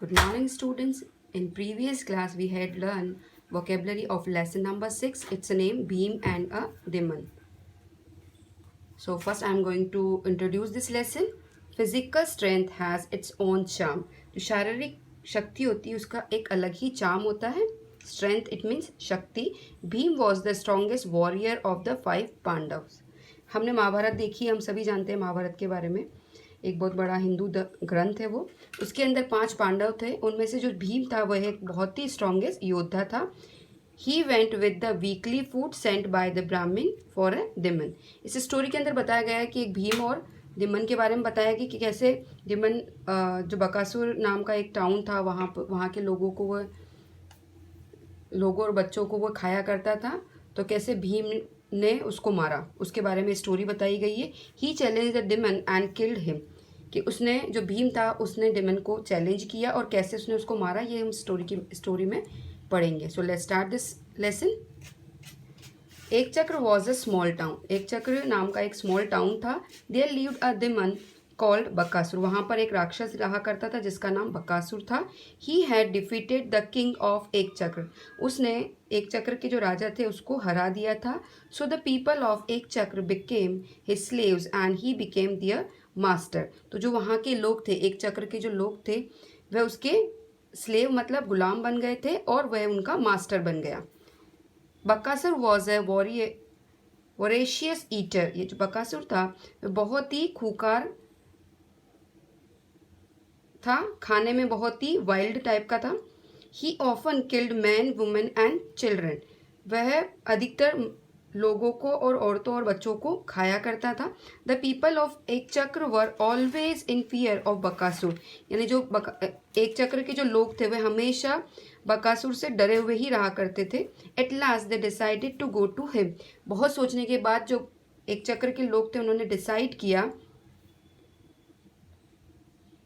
Good morning, students. In previous class, we had learned vocabulary of lesson number 6. It's a name Bhim and a Demon. So first, I'm going to introduce this lesson. Physical strength has its own charm. जो शारीरिक शक्ति होती है उसका एक अलग ही charm होता है. Strength it means शक्ति. Bhim was the strongest warrior of the 5 Pandavas. हमने महाभारत देखी, हम सभी जानते हैं महाभारत के बारे में. एक बहुत बड़ा हिंदू ग्रंथ है वो. उसके अंदर 5 पांडव थे. उनमें से जो भीम था वह एक बहुत ही स्ट्रॉन्गेस्ट योद्धा था. He went with the weekly food sent by the ब्राह्मण फॉर अ दिमन. इस स्टोरी के अंदर बताया गया है कि एक भीम और दिमन के बारे में बताया गया कि कैसे दिमन जो बकासुर नाम का एक टाउन था वहाँ के लोगों और बच्चों को वो खाया करता था. तो कैसे भीम ने उसको मारा उसके बारे में स्टोरी बताई गई है. He challenge the demon and killed him, कि उसने जो भीम था उसने डिमन को चैलेंज किया और कैसे उसने उसको मारा ये हम स्टोरी में पढ़ेंगे. So let's start this lesson. एक चक्र वॉज अ स्मॉल टाउन. एक चक्र नाम का एक स्मॉल टाउन था. There lived a demon called Bakasur. वहाँ पर एक राक्षस रहा करता था जिसका नाम बकासुर था. He had defeated the king of एक चक्र. उसने एक चक्र के जो राजा थे उसको हरा दिया था. So the people of Ekachakra became his slaves and he became their master. तो जो वहाँ के लोग थे, एक चक्र के जो लोग थे, वह उसके स्लेव मतलब गुलाम बन गए थे और वह उनका मास्टर बन गया. Bakasur was a voracious eater. ये जो बकासुर था वह बहुत ही खूंखार था, खाने में बहुत ही वाइल्ड टाइप का था. ही often killed man women and children. वह अधिकतर लोगों को और औरतों और बच्चों को खाया करता था. द पीपल ऑफ एक चक्र were always in fear of Bakasur. यानी जो एक चक्र के जो लोग थे वह हमेशा बकासुर से डरे हुए ही रहा करते थे. At last they decided to go to him. बहुत सोचने के बाद जो एक चक्र के लोग थे उन्होंने डिसाइड किया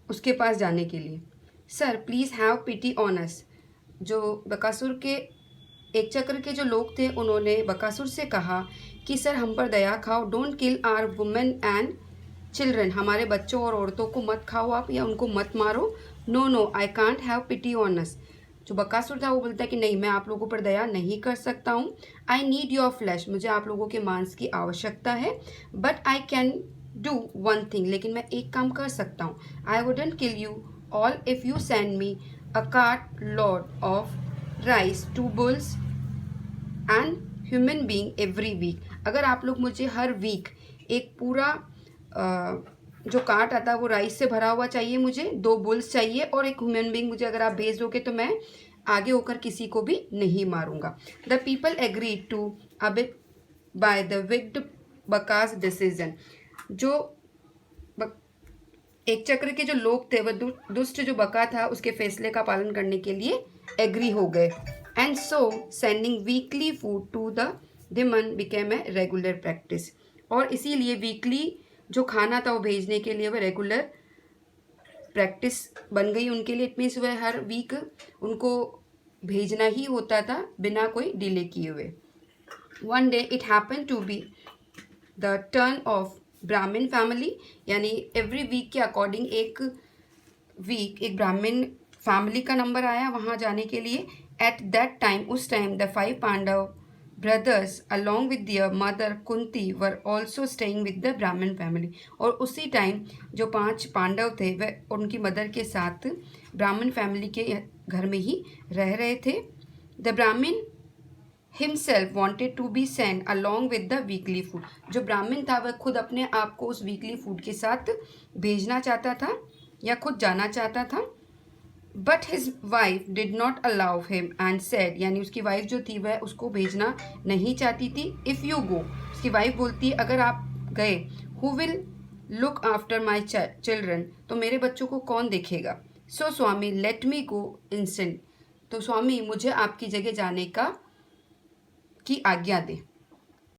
उसके पास जाने के लिए. Sir please have pity on us. जो बकासुर के एक चक्र के जो लोग थे उन्होंने बकासुर से कहा कि सर हम पर दया खाओ. Don't kill our women and children. हमारे बच्चों और औरतों को मत खाओ आप या उनको मत मारो. No I can't have pity on us. जो बकासुर था वो बोलता है कि नहीं, मैं आप लोगों पर दया नहीं कर सकता हूँ. I need your flesh. मुझे आप लोगों के मांस की आवश्यकता है. But I can do one thing. लेकिन मैं एक काम कर सकता हूँ. I wouldn't kill you all if you send me a cart lot of rice, 2 bulls and human being every week. अगर आप लोग मुझे हर वीक एक पूरा जो कार्ट आता है वो राइस से भरा हुआ चाहिए, मुझे 2 बुल्स चाहिए और एक ह्यूमन बींग मुझे अगर आप भेज दोगे तो मैं आगे होकर किसी को भी नहीं मारूंगा. The people agree to abide by the wicked Bakas decision. जो एक चक्र के जो लोग थे वह दुष्ट जो बका था उसके फैसले का पालन करने के लिए एग्री हो गए. And so sending weekly food to the demon became a regular practice. और इसीलिए वीकली जो खाना था वो भेजने के लिए वह रेगुलर प्रैक्टिस बन गई उनके लिए. इट मीन्स वह हर वीक उनको भेजना ही होता था बिना कोई डिले किए हुए. One day it happen to be the turn of Brahmin family. यानी एवरी वीक के अकॉर्डिंग एक ब्राह्मण फैमिली का नंबर आया वहाँ जाने के लिए. एट दैट टाइम, उस time, the 5 Pandava brothers along with their mother Kunti were also staying with the Brahmin family. और उसी टाइम जो 5 पांडव थे वह उनकी मदर के साथ ब्राह्मण फैमिली के घर में ही रह रहे थे. द ब्राह्मण himself wanted to be sent along with the weekly food. जो ब्राह्मण था वह खुद अपने आप को उस वीकली फूड के साथ भेजना चाहता था या खुद जाना चाहता था. But his wife did not allow him and said. यानी उसकी वाइफ जो थी वह उसको भेजना नहीं चाहती थी. इफ़ यू गो, उसकी वाइफ बोलती है अगर आप गए, who will look after my children. तो मेरे बच्चों को कौन देखेगा. सो स्वामी लेट मी गो इंस्टेंट. तो स्वामी मुझे आपकी जगह जाने की आज्ञा दें.